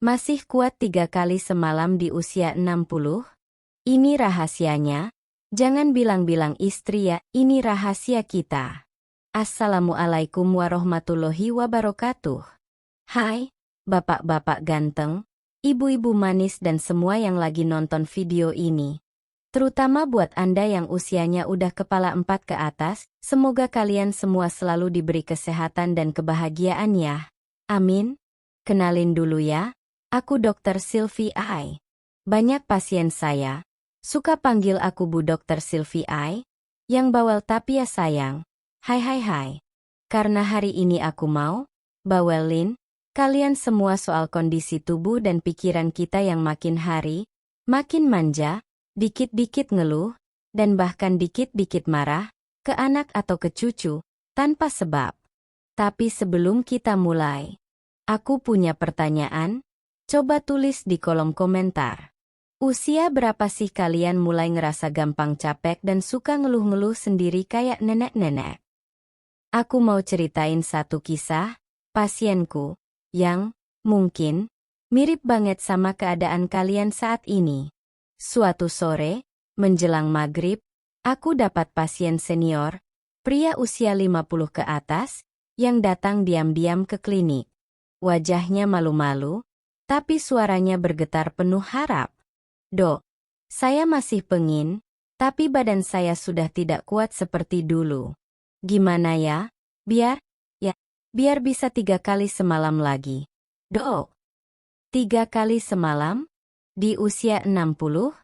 Masih kuat 3 kali semalam di usia 60? Ini rahasianya. Jangan bilang-bilang istri ya, ini rahasia kita. Assalamualaikum warahmatullahi wabarakatuh. Hai, bapak-bapak ganteng, ibu-ibu manis dan semua yang lagi nonton video ini. Terutama buat Anda yang usianya udah kepala 4 ke atas, semoga kalian semua selalu diberi kesehatan dan kebahagiaan ya. Amin. Kenalin dulu ya. Aku Dr. Sylvie Ai. Banyak pasien saya suka panggil aku Bu Dr. Sylvie Ai, yang bawel tapi ya sayang. Hai. Karena hari ini aku mau bawelin kalian semua soal kondisi tubuh dan pikiran kita yang makin hari makin manja, dikit-dikit ngeluh, dan bahkan dikit-dikit marah ke anak atau ke cucu tanpa sebab. Tapi sebelum kita mulai, aku punya pertanyaan. Coba tulis di kolom komentar. Usia berapa sih kalian mulai ngerasa gampang capek dan suka ngeluh-ngeluh sendiri kayak nenek-nenek? Aku mau ceritain satu kisah pasienku yang mungkin mirip banget sama keadaan kalian saat ini. Suatu sore, menjelang maghrib, aku dapat pasien senior, pria usia 50 ke atas, yang datang diam-diam ke klinik. Wajahnya malu-malu, tapi suaranya bergetar penuh harap. Dok, saya masih pengin, tapi badan saya sudah tidak kuat seperti dulu. Gimana ya? Biar bisa 3 kali semalam lagi. Dok, 3 kali semalam? Di usia 60?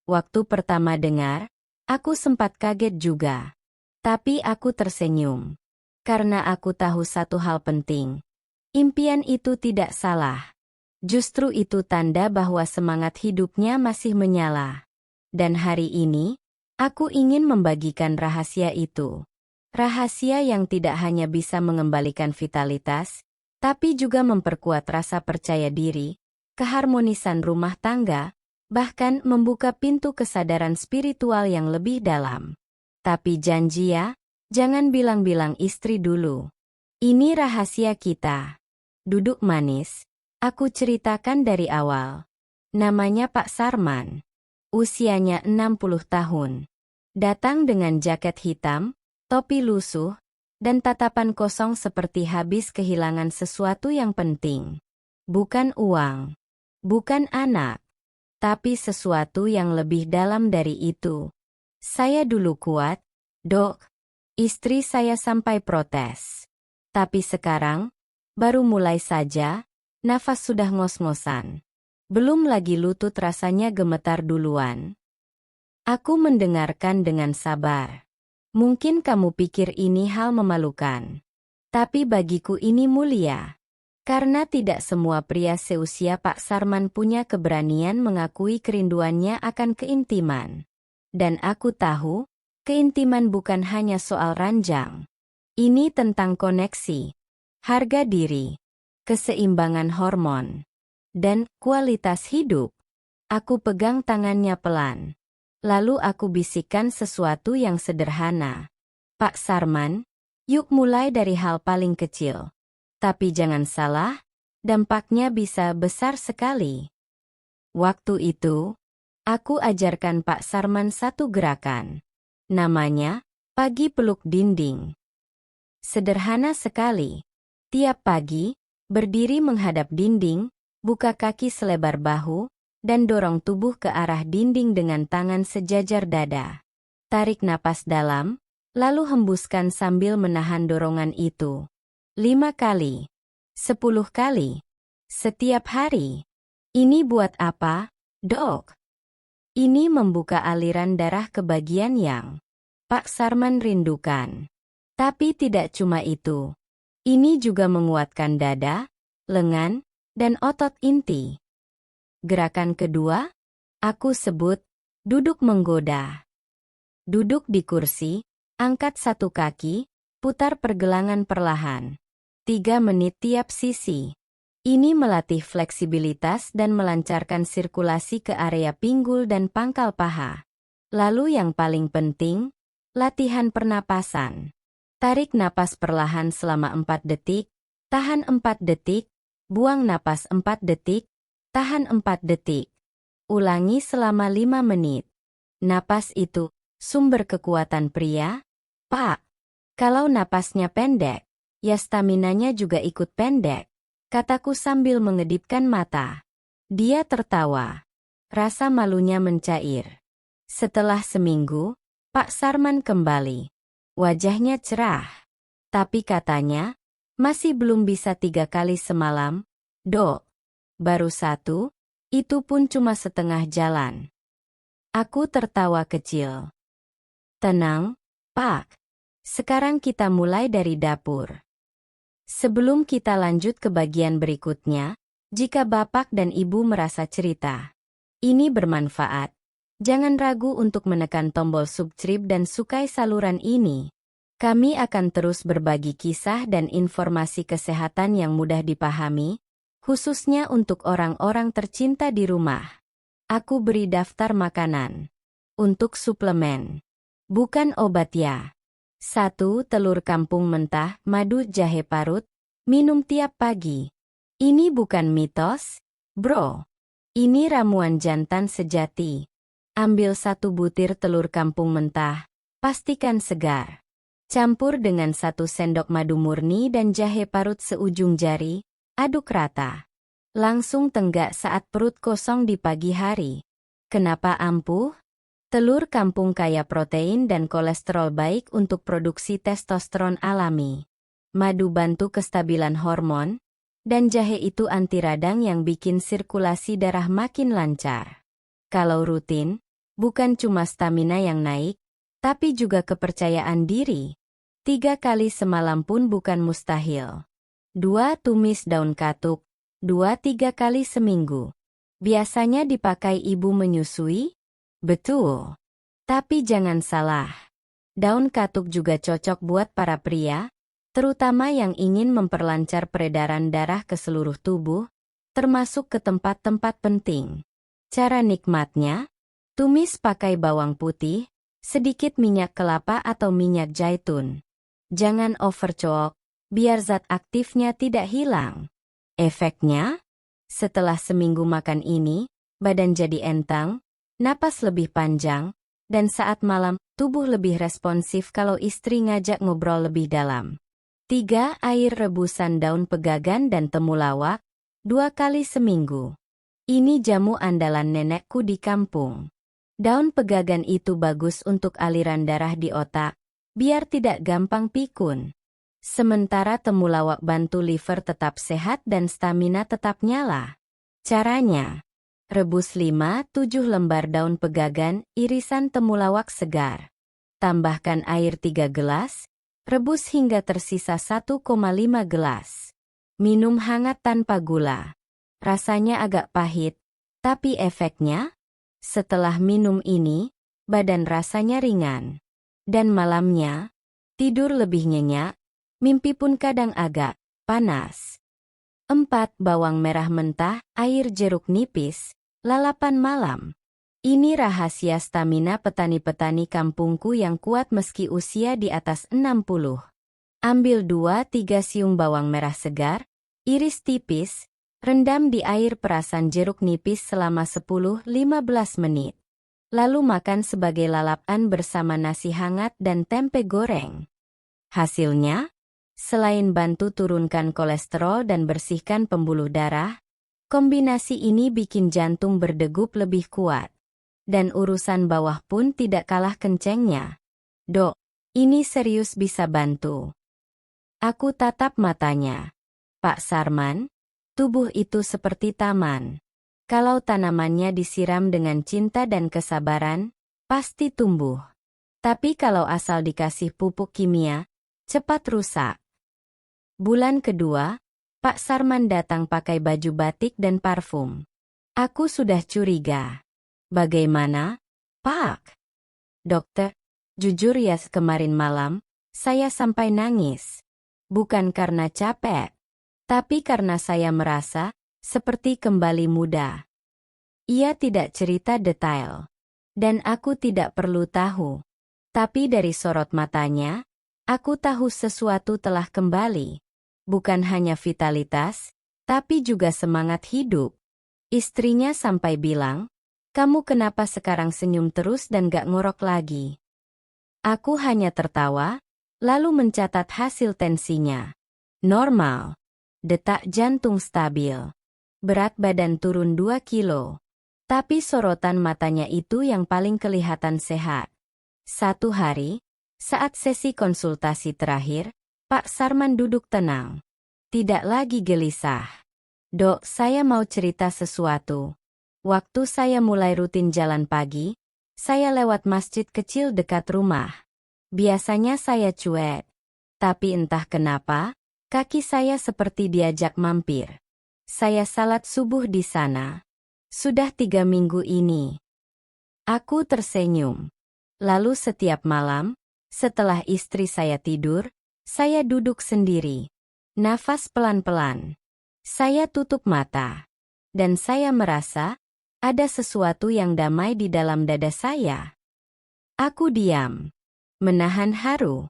Waktu pertama dengar, aku sempat kaget juga. Tapi aku tersenyum. Karena aku tahu satu hal penting. Impian itu tidak salah. Justru itu tanda bahwa semangat hidupnya masih menyala. Dan hari ini, aku ingin membagikan rahasia itu. Rahasia yang tidak hanya bisa mengembalikan vitalitas, tapi juga memperkuat rasa percaya diri, keharmonisan rumah tangga, bahkan membuka pintu kesadaran spiritual yang lebih dalam. Tapi janji ya, jangan bilang-bilang istri dulu. Ini rahasia kita. Duduk manis. Aku ceritakan dari awal. Namanya Pak Sarman. Usianya 60 tahun. Datang dengan jaket hitam, topi lusuh, dan tatapan kosong seperti habis kehilangan sesuatu yang penting. Bukan uang, bukan anak, tapi sesuatu yang lebih dalam dari itu. Saya dulu kuat, dok. Istri saya sampai protes. Tapi sekarang, baru mulai saja, nafas sudah ngos-ngosan. Belum lagi lutut rasanya gemetar duluan. Aku mendengarkan dengan sabar. Mungkin kamu pikir ini hal memalukan. Tapi bagiku ini mulia. Karena tidak semua pria seusia Pak Sarman punya keberanian mengakui kerinduannya akan keintiman. Dan aku tahu, keintiman bukan hanya soal ranjang. Ini tentang koneksi, harga diri, keseimbangan hormon, dan kualitas hidup. Aku pegang tangannya pelan. Lalu aku bisikkan sesuatu yang sederhana. Pak Sarman, yuk mulai dari hal paling kecil. Tapi jangan salah, dampaknya bisa besar sekali. Waktu itu, aku ajarkan Pak Sarman satu gerakan. Namanya, pagi peluk dinding. Sederhana sekali. Tiap pagi, berdiri menghadap dinding, buka kaki selebar bahu, dan dorong tubuh ke arah dinding dengan tangan sejajar dada. Tarik napas dalam, lalu hembuskan sambil menahan dorongan itu. 5 kali. 10 kali. Setiap hari. Ini buat apa, dok? Ini membuka aliran darah ke bagian yang Pak Sarman rindukan. Tapi tidak cuma itu. Ini juga menguatkan dada, lengan, dan otot inti. Gerakan kedua, aku sebut, duduk menggoda. Duduk di kursi, angkat satu kaki, putar pergelangan perlahan. 3 menit tiap sisi. Ini melatih fleksibilitas dan melancarkan sirkulasi ke area pinggul dan pangkal paha. Lalu yang paling penting, latihan pernapasan. Tarik napas perlahan selama 4 detik, tahan 4 detik, buang napas 4 detik, Tahan 4 detik. Ulangi selama 5 menit. Napas itu sumber kekuatan pria? Pak, kalau napasnya pendek, ya staminanya juga ikut pendek, kataku sambil mengedipkan mata. Dia tertawa. Rasa malunya mencair. Setelah seminggu, Pak Sarman kembali. Wajahnya cerah. Tapi katanya, masih belum bisa 3 kali semalam. Dok, baru 1, itu pun cuma setengah jalan. Aku tertawa kecil. Tenang, Pak. Sekarang kita mulai dari dapur. Sebelum kita lanjut ke bagian berikutnya, jika Bapak dan Ibu merasa cerita ini bermanfaat, jangan ragu untuk menekan tombol subscribe dan sukai saluran ini. Kami akan terus berbagi kisah dan informasi kesehatan yang mudah dipahami, khususnya untuk orang-orang tercinta di rumah. Aku beri daftar makanan. Untuk suplemen. Bukan obat ya. 1. Telur kampung mentah, madu jahe parut, minum tiap pagi. Ini bukan mitos, bro. Ini ramuan jantan sejati. Ambil 1 butir telur kampung mentah, pastikan segar. Campur dengan 1 sendok madu murni dan jahe parut seujung jari, aduk rata. Langsung tenggak saat perut kosong di pagi hari. Kenapa ampuh? Telur kampung kaya protein dan kolesterol baik untuk produksi testosteron alami. Madu bantu kestabilan hormon, dan jahe itu anti radang yang bikin sirkulasi darah makin lancar. Kalau rutin, bukan cuma stamina yang naik, tapi juga kepercayaan diri. 3 kali semalam pun bukan mustahil. 2. Tumis daun katuk. 2-3 kali seminggu. Biasanya dipakai ibu menyusui? Betul. Tapi jangan salah. Daun katuk juga cocok buat para pria, terutama yang ingin memperlancar peredaran darah ke seluruh tubuh, termasuk ke tempat-tempat penting. Cara nikmatnya? Tumis pakai bawang putih, sedikit minyak kelapa atau minyak zaitun. Jangan overcook, biar zat aktifnya tidak hilang. Efeknya? Setelah seminggu makan ini, badan jadi entang, napas lebih panjang, dan saat malam, tubuh lebih responsif kalau istri ngajak ngobrol lebih dalam. 3. Air rebusan daun pegagan dan temulawak, 2 kali seminggu. Ini jamu andalan nenekku di kampung. Daun pegagan itu bagus untuk aliran darah di otak, biar tidak gampang pikun. Sementara temulawak bantu liver tetap sehat dan stamina tetap nyala. Caranya, rebus 5-7 lembar daun pegagan, irisan temulawak segar. Tambahkan air 3 gelas, rebus hingga tersisa 1,5 gelas. Minum hangat tanpa gula. Rasanya agak pahit, tapi efeknya? Setelah minum ini, badan rasanya ringan. Dan malamnya, tidur lebih nyenyak. Mimpi pun kadang agak panas. 4. Bawang merah mentah, air jeruk nipis, lalapan malam. Ini rahasia stamina petani-petani kampungku yang kuat meski usia di atas 60. Ambil 2-3 siung bawang merah segar, iris tipis, rendam di air perasan jeruk nipis selama 10-15 menit. Lalu makan sebagai lalapan bersama nasi hangat dan tempe goreng. Hasilnya? Selain bantu turunkan kolesterol dan bersihkan pembuluh darah, kombinasi ini bikin jantung berdegup lebih kuat. Dan urusan bawah pun tidak kalah kencengnya. Dok, ini serius bisa bantu. Aku tatap matanya. Pak Sarman, tubuh itu seperti taman. Kalau tanamannya disiram dengan cinta dan kesabaran, pasti tumbuh. Tapi kalau asal dikasih pupuk kimia, cepat rusak. Bulan kedua, Pak Sarman datang pakai baju batik dan parfum. Aku sudah curiga. Bagaimana, Pak? Dokter, jujur ya kemarin malam, saya sampai nangis. Bukan karena capek, tapi karena saya merasa seperti kembali muda. Ia tidak cerita detail, dan aku tidak perlu tahu. Tapi dari sorot matanya, aku tahu sesuatu telah kembali. Bukan hanya vitalitas, tapi juga semangat hidup. Istrinya sampai bilang, "Kamu kenapa sekarang senyum terus dan gak ngorok lagi?" Aku hanya tertawa, lalu mencatat hasil tensinya. Normal. Detak jantung stabil. Berat badan turun 2 kilo. Tapi sorotan matanya itu yang paling kelihatan sehat. Satu hari, saat sesi konsultasi terakhir, Pak Sarman duduk tenang. Tidak lagi gelisah. "Dok, saya mau cerita sesuatu. Waktu saya mulai rutin jalan pagi, saya lewat masjid kecil dekat rumah. Biasanya saya cuek. Tapi entah kenapa, kaki saya seperti diajak mampir. Saya salat subuh di sana. Sudah 3 minggu ini." Aku tersenyum. Lalu setiap malam, setelah istri saya tidur, saya duduk sendiri. Nafas pelan-pelan. Saya tutup mata. Dan saya merasa, ada sesuatu yang damai di dalam dada saya. Aku diam. Menahan haru.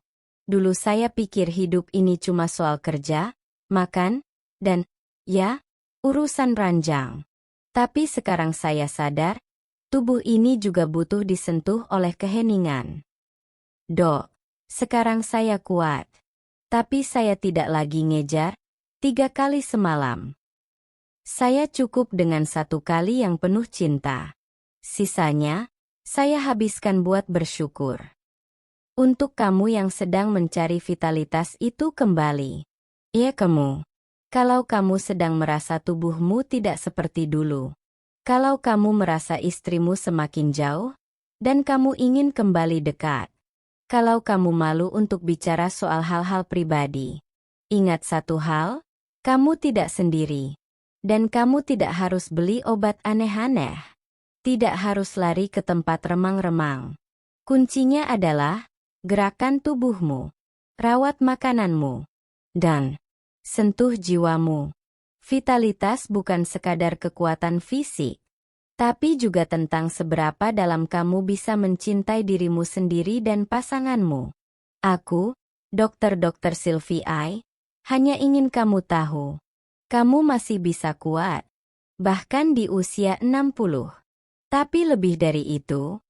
Dulu saya pikir hidup ini cuma soal kerja, makan, dan, ya, urusan ranjang. Tapi sekarang saya sadar, tubuh ini juga butuh disentuh oleh keheningan. "Dok, sekarang saya kuat. Tapi saya tidak lagi ngejar 3 kali semalam. Saya cukup dengan 1 kali yang penuh cinta. Sisanya, saya habiskan buat bersyukur." Untuk kamu yang sedang mencari vitalitas itu kembali. Ya kamu. Kalau kamu sedang merasa tubuhmu tidak seperti dulu. Kalau kamu merasa istrimu semakin jauh, dan kamu ingin kembali dekat. Kalau kamu malu untuk bicara soal hal-hal pribadi. Ingat satu hal, kamu tidak sendiri. Dan kamu tidak harus beli obat aneh-aneh. Tidak harus lari ke tempat remang-remang. Kuncinya adalah gerakan tubuhmu, rawat makananmu, dan sentuh jiwamu. Vitalitas bukan sekadar kekuatan fisik, tapi juga tentang seberapa dalam kamu bisa mencintai dirimu sendiri dan pasanganmu. Aku, Dr. Sylvie I, hanya ingin kamu tahu, kamu masih bisa kuat, bahkan di usia 60. Tapi lebih dari itu,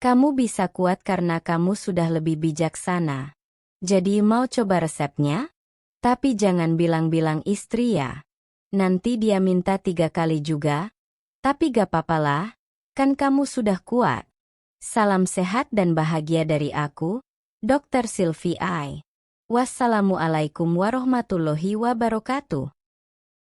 kamu bisa kuat karena kamu sudah lebih bijaksana. Jadi mau coba resepnya? Tapi jangan bilang-bilang istri ya. Nanti dia minta 3 kali juga. Tapi gak papalah, kan kamu sudah kuat. Salam sehat dan bahagia dari aku, Dr. Sylvie I. Wassalamualaikum warahmatullahi wabarakatuh.